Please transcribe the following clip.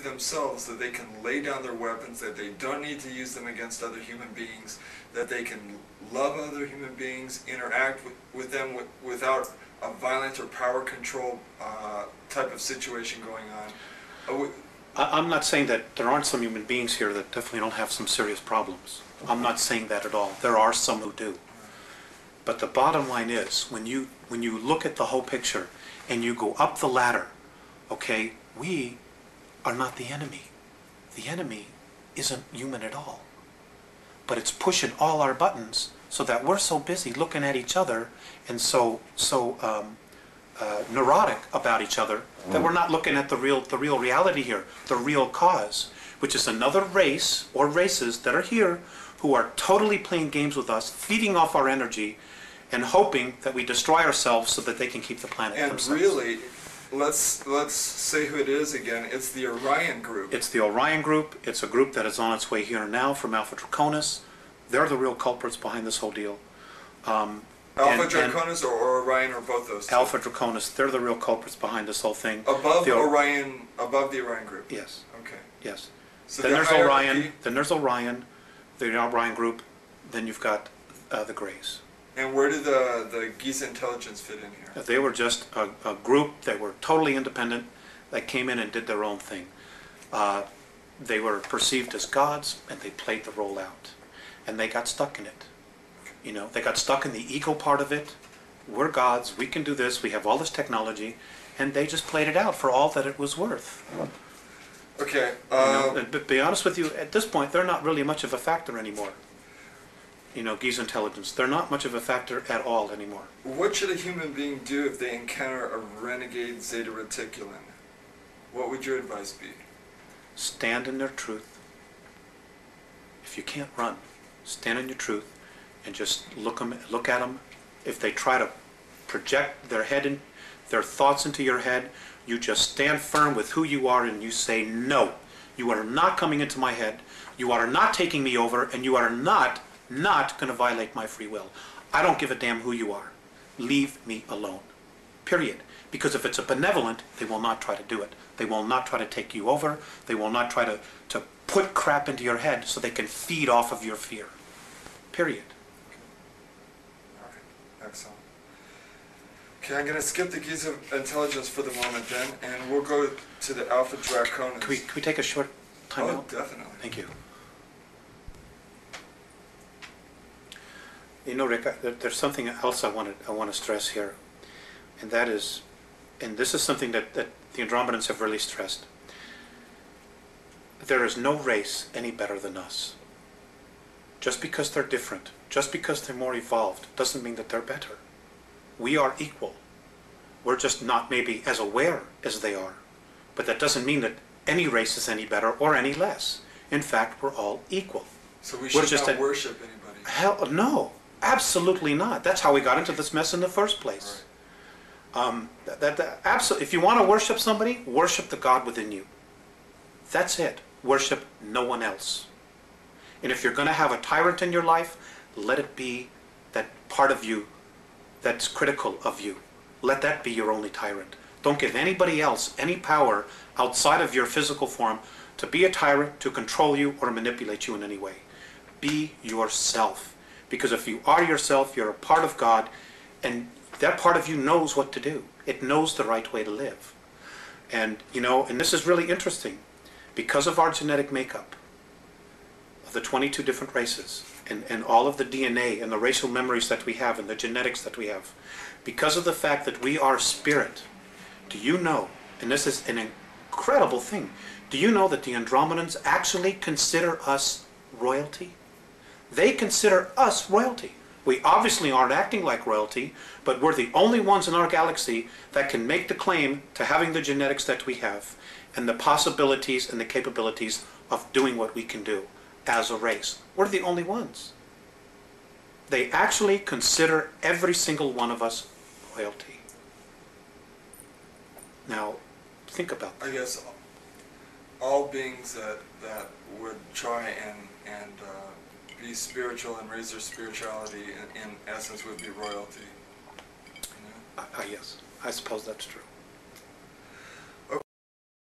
themselves that they can lay down their weapons, that they don't need to use them against other human beings, that they can love other human beings, interact with them without a violent or power control type of situation going on. I'm not saying that there aren't some human beings here that definitely don't have some serious problems. I'm not saying that at all. There are some who do. But the bottom line is, when you look at the whole picture and you go up the ladder, okay, we are not the enemy. The enemy isn't human at all. But it's pushing all our buttons so that we're so busy looking at each other and so neurotic about each other that we're not looking at the real reality here, the real cause, which is another race or races that are here who are totally playing games with us, feeding off our energy, and hoping that we destroy ourselves so that they can keep the planet themselves. And really, let's say who it is again. It's the Orion Group. It's the Orion Group. It's a group that is on its way here now from Alpha Draconis. They're the real culprits behind this whole deal. Alpha Draconis or Orion, or both those two? Alpha Draconis. They're the real culprits behind this whole thing. Above Orion, above the Orion Group. Yes. Okay. Yes. So then there's Orion. Then there's Orion, the Orion Group. Then you've got the Greys. And where did the Giza intelligence fit in here? They were just a group that were totally independent, that came in and did their own thing. They were perceived as gods, and they played the role out. And they got stuck in it. You know, they got stuck in the ego part of it. We're gods, we can do this, we have all this technology, and they just played it out for all that it was worth. Okay. But to be honest with you, at this point, they're not really much of a factor anymore. You know, Giza intelligence, they're not much of a factor at all anymore. What should a human being do if they encounter a renegade Zeta Reticuli? What would your advice be? Stand in their truth. If you can't run, stand in your truth and just look at them. If they try to project their thoughts into your head, you just stand firm with who you are and you say, no, you are not coming into my head, you are not taking me over, and you are not going to violate my free will. I don't give a damn who you are. Leave me alone. Period. Because if it's a benevolent, they will not try to do it. They will not try to take you over. They will not try to put crap into your head so they can feed off of your fear. Period. All right. Excellent. Okay, I'm going to skip the Giza intelligence for the moment then, and we'll go to the Alpha Draconis. Can we take a short time out? Oh, definitely. Thank you. You know, Rick, there's something else I want to stress here, and that is, and this is something that the Andromedans have really stressed. There is no race any better than us. Just because they're different, just because they're more evolved, doesn't mean that they're better. We are equal. We're just not maybe as aware as they are, but that doesn't mean that any race is any better or any less. In fact, we're all equal. So we should not worship anybody? Hell, no. Absolutely not. That's how we got into this mess in the first place. Right. If you want to worship somebody, worship the God within you. That's it. Worship no one else. And if you're going to have a tyrant in your life, let it be that part of you that's critical of you. Let that be your only tyrant. Don't give anybody else any power outside of your physical form to be a tyrant, to control you, or manipulate you in any way. Be yourself. Because if you are yourself, you're a part of God, and that part of you knows what to do. It knows the right way to live. And, you know, and this is really interesting. Because of our genetic makeup, of the 22 different races, and all of the DNA and the racial memories that we have and the genetics that we have, because of the fact that we are spirit, do you know, and this is an incredible thing, do you know that the Andromedans actually consider us royalty? They consider us royalty. We obviously aren't acting like royalty, but we're the only ones in our galaxy that can make the claim to having the genetics that we have and the possibilities and the capabilities of doing what we can do as a race. We're the only ones. They actually consider every single one of us royalty. Now, think about that. I guess all beings that would try and be spiritual and raise their spirituality in essence would be royalty. Yes, I suppose that's true.